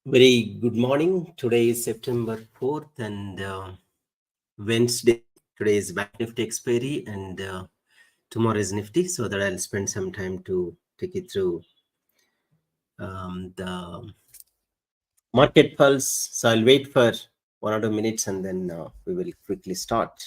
Very good morning. Today is September 4th and Wednesday. Today is Bank Nifty expiry and tomorrow is Nifty. So that I'll spend some time to take you through the market pulse. So I'll wait for 1 or 2 minutes and then we will quickly start.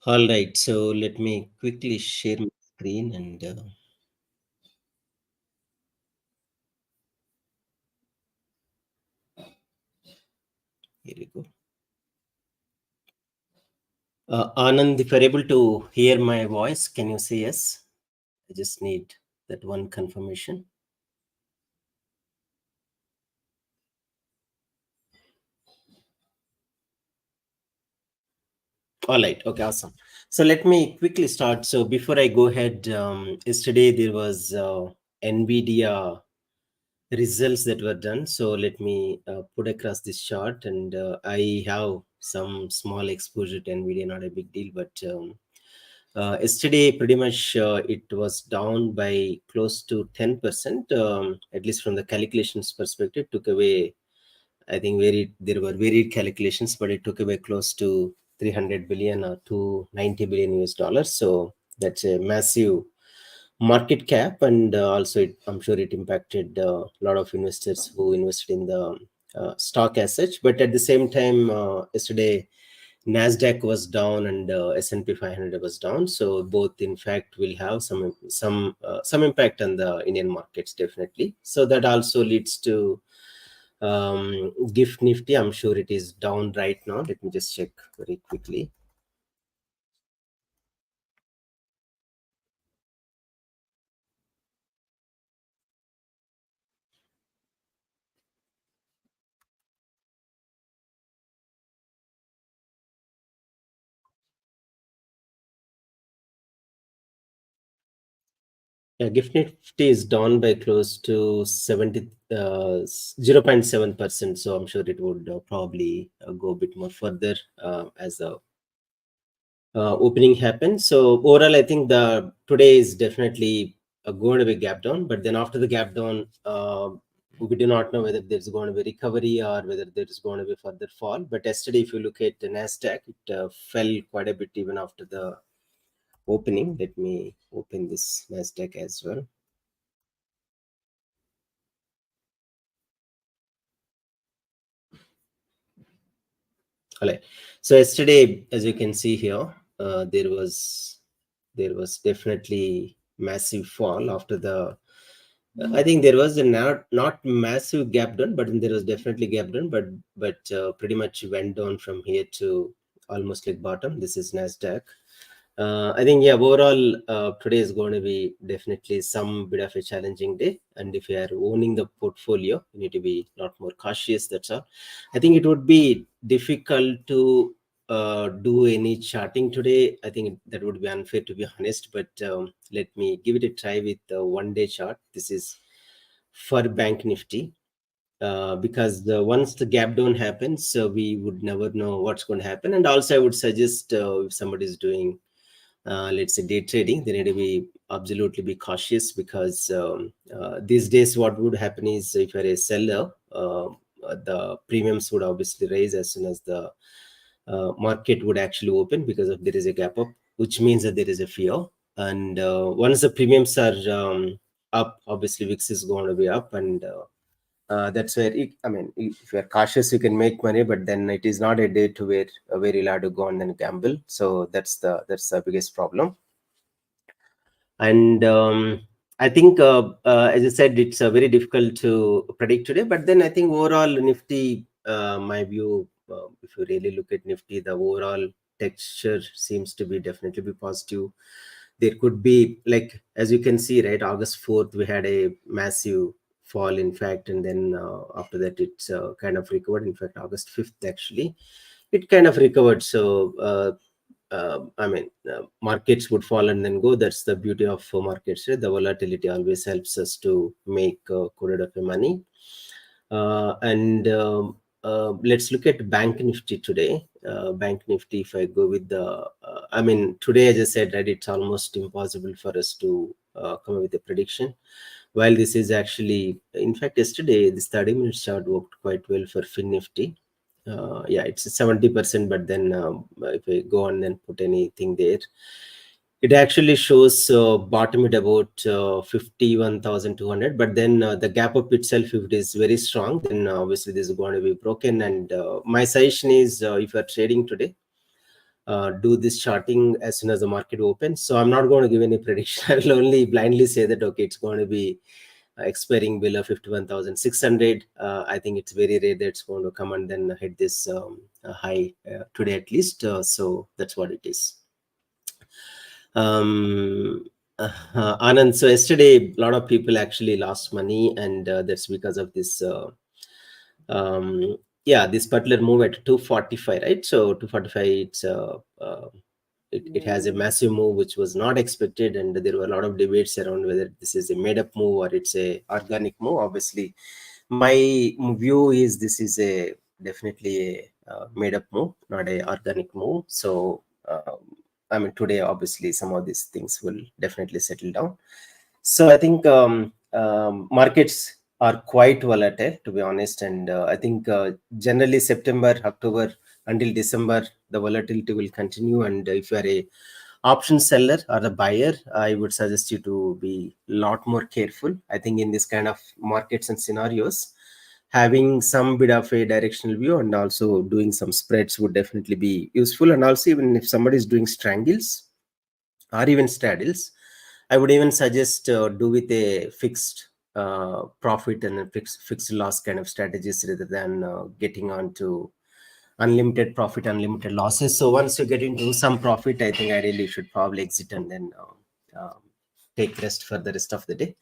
All right. So let me quickly share my screen and here we go. Anand, if you're able to hear my voice, can you say yes? I just need that one confirmation. All right. Okay. Awesome. So let me quickly start. So before I go ahead, yesterday there was NVIDIA results that were done. So let me put across this chart, and I have some small exposure to NVIDIA, not a big deal, but yesterday pretty much it was down by close to 10%, at least from the calculations perspective. Took away, I think, there were varied calculations, but it took away close to 300 billion or 290 billion US dollars. So that's a massive market cap, and also I'm sure it impacted a lot of investors who invested in the stock as such. But at the same time, yesterday Nasdaq was down and S&P 500 was down. So both, in fact, will have some impact on the Indian markets definitely. So that also leads to gift nifty. I'm sure it is down right now. Let me just check very quickly. Yeah, gift nifty is down by close to 0.7%. So I'm sure it would probably go a bit more further as the opening happens. So overall, I think the today is definitely going to be gap down. But then after the gap down, we do not know whether there's going to be recovery or whether there is going to be further fall. But yesterday, if you look at the Nasdaq, it fell quite a bit even after the opening. Let me open this Nasdaq as well. All right. So yesterday, as you can see here, there was definitely massive fall after the. I think there was a not massive gap down, but there was definitely gap down, but pretty much went down from here to almost like bottom. This is Nasdaq. I think, yeah, overall, today is going to be definitely some bit of a challenging day. And if you are owning the portfolio, you need to be a lot more cautious. That's all. I think it would be difficult to do any charting today. I think that would be unfair, to be honest. But let me give it a try with the 1 day chart. This is for Bank Nifty. Because once the gap down happens, we would never know what's going to happen. And also, I would suggest if somebody is doing let's say day trading, they need to be absolutely be cautious, because these days what would happen is, if you're a seller, the premiums would obviously raise as soon as the market would actually open, because of there is a gap up, which means that there is a fear. And once the premiums are up, obviously VIX is going to be up, and that's where I mean, if you're cautious, you can make money, but then it is not a day to where you'll have to go and then gamble. So that's the biggest problem. And I think, as I said, it's very difficult to predict today. But then I think overall Nifty, my view, if you really look at Nifty, the overall texture seems to be definitely be positive. There could be, like, as you can see, right, August 4th, we had a massive fall, in fact, and then after that, it's kind of recovered. In fact, August 5th, actually, it kind of recovered. So, markets would fall and then go. That's the beauty of markets. Right? The volatility always helps us to make good of the money. And let's look at Bank Nifty today. Bank Nifty, if I go with the, today, as I said, right, it's almost impossible for us to come up with a prediction. While this is actually, in fact, yesterday, this 30-minute chart worked quite well for FinNifty. Yeah, it's 70%, but then if I go on and put anything there, it actually shows bottom at about 51,200, but then the gap up itself, if it is very strong, then obviously this is going to be broken. And my suggestion is, if you are trading today, do this charting as soon as the market opens. So I'm not going to give any prediction. I will only blindly say that, okay, it's going to be expiring below 51,600. I think it's very rare that it's going to come and then hit this high today at least. So that's what it is. Anand, so yesterday a lot of people actually lost money, and that's because of this this particular move at 245, right? So 245, it's it has a massive move which was not expected, and there were a lot of debates around whether this is a made-up move or it's a organic move. Obviously, my view is this is a definitely a made-up move, not a organic move. So today, obviously, some of these things will definitely settle down. So I think markets are quite volatile, to be honest. And I think generally September, October until December, the volatility will continue. And if you are a option seller or a buyer, I would suggest you to be a lot more careful. I think in this kind of markets and scenarios, having some bit of a directional view and also doing some spreads would definitely be useful. And also, even if somebody is doing strangles or even straddles, I would even suggest do with a fixed profit and a fixed loss kind of strategies rather than getting onto unlimited profit, unlimited losses. So once you get into some profit, I think ideally you should probably exit and then take rest for the rest of the day.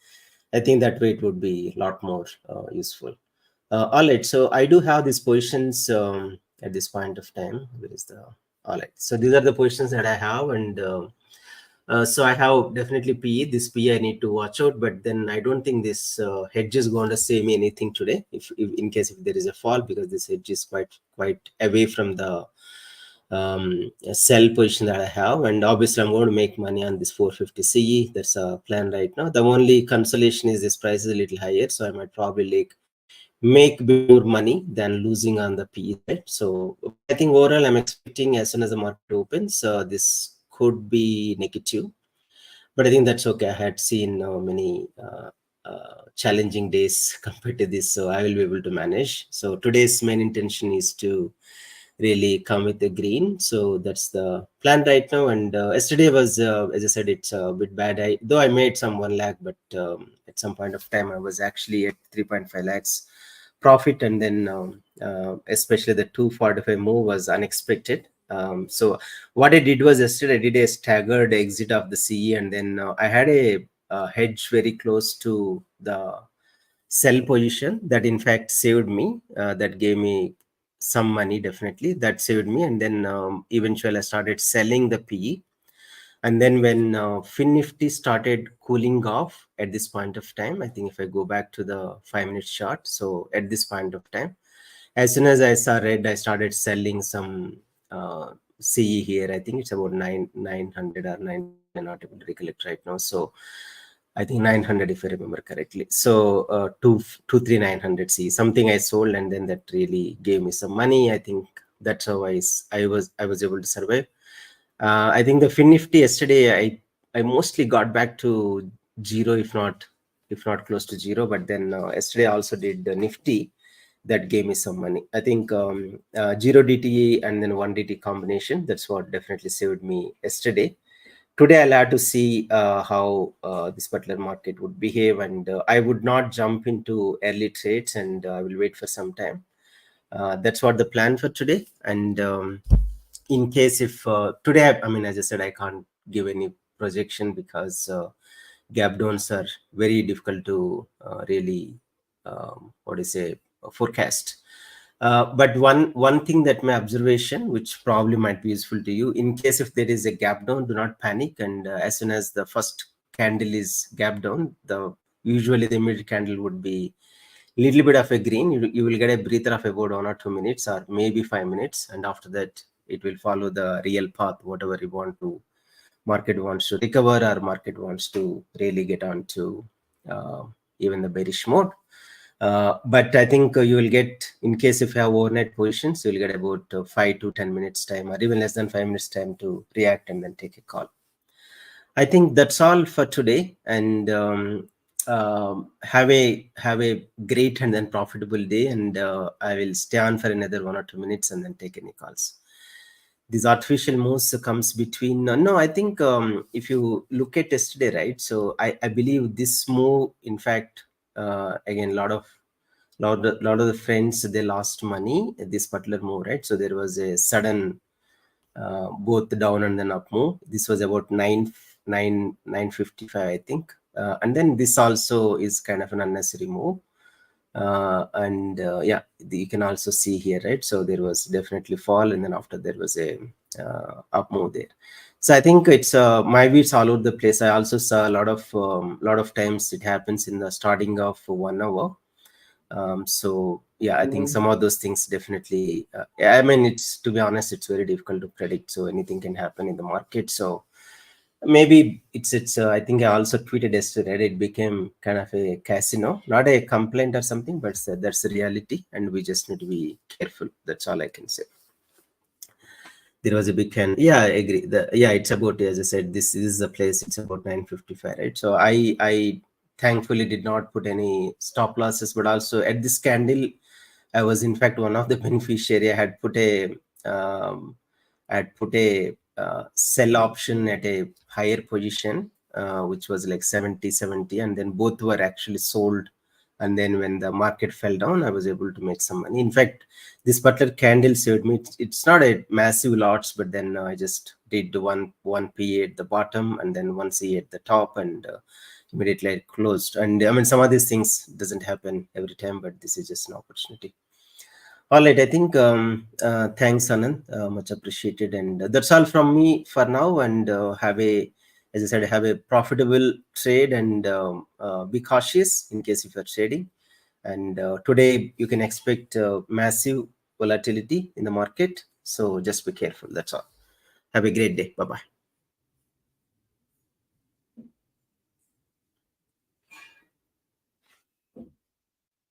I think that way it would be a lot more useful. All right, so I do have these positions at this point of time. Where is the all right? So these are the positions that I have, and so I have definitely PE. This PE I need to watch out, but then I don't think this hedge is going to say me anything today. If in case if there is a fall, because this hedge is quite away from the sell position that I have, and obviously I'm going to make money on this 450 CE. That's a plan right now. The only consolation is this price is a little higher, so I might probably make more money than losing on the PE side. So I think overall I'm expecting as soon as the market opens, this could be negative, but I think that's okay. I had seen many challenging days compared to this, so I will be able to manage. So today's main intention is to really come with the green. So that's the plan right now. And yesterday was, as I said, it's a bit bad. Though I made some 1 lakh, but at some point of time I was actually at 3.5 lakhs profit, and then especially the 245 move was unexpected. So what I did was yesterday I did a staggered exit of the CE, and then I had a hedge very close to the sell position that in fact saved me. That gave me some money, definitely that saved me. And then eventually I started selling the PE. And then when FinNifty started cooling off at this point of time, I think if I go back to the 5-minute chart, so at this point of time, as soon as I saw red, I started selling some CE here. I think it's about 900 or 9, I'm not able to recollect right now. So I think 900 if I remember correctly. So 23900 CE, something I sold, and then that really gave me some money. I think that's how I was able to survive. I think the FinNifty yesterday, I mostly got back to zero, if not close to zero. But then yesterday I also did the Nifty that gave me some money. I think 0 DTE and then 1 DT combination. That's what definitely saved me yesterday. Today I'll have to see how this particular market would behave, and I would not jump into early trades, and I will wait for some time. That's what the plan for today. And in case if today, I mean, as I said, I can't give any projection because gap downs are very difficult to really what do you say, forecast. But one thing that my observation, which probably might be useful to you, in case if there is a gap down, do not panic. And as soon as the first candle is gap down, usually the immediate candle would be little bit of a green. You will get a breather of about 1 or 2 minutes, or maybe 5 minutes, and after that it will follow the real path, whatever you want to. Market wants to recover, or market wants to really get on to uh, even the bearish mode. But I think you will get, in case if you have overnight positions, you will get about 5 to 10 minutes time, or even less than 5 minutes time to react and then take a call. I think that's all for today, and have a great and then profitable day. And I will stay on for another 1 or 2 minutes and then take any calls. These artificial moves comes between. No, I think if you look at yesterday, right? So I believe this move, in fact, again, lot of the friends, they lost money at this particular move, right? So there was a sudden both down and then up move. This was about 955, I think, and then this also is kind of an unnecessary move. And yeah, you can also see here, right? So there was definitely fall, and then after there was a up move there. So I think it's my views all over the place. I also saw a lot of times it happens in the starting of 1 hour. So yeah, I think some of those things definitely, I mean, it's, to be honest, it's very difficult to predict. So anything can happen in the market. So maybe it's I think I also tweeted yesterday, right? It became kind of a casino, not a complaint or something, but that's the reality, and we just need to be careful. That's all I can say. There was a big can. Yeah, I agree. Yeah, it's about, as I said, this is the place. It's about 955, right? So I thankfully did not put any stop losses, but also at this candle, I was in fact one of the beneficiary. I had put a sell option at a higher position, which was like 70, and then both were actually sold. And then when the market fell down, I was able to make some money. In fact, this particular candle saved me. It's not a massive lots, but then I just did one PA at the bottom and then one CA at the top, and immediately I closed. And I mean, some of these things doesn't happen every time, but this is just an opportunity. All right, I think thanks, Anand, much appreciated. And that's all from me for now. And as I said, have a profitable trade, and be cautious in case if you're trading. And today you can expect massive volatility in the market. So just be careful. That's all. Have a great day. Bye-bye.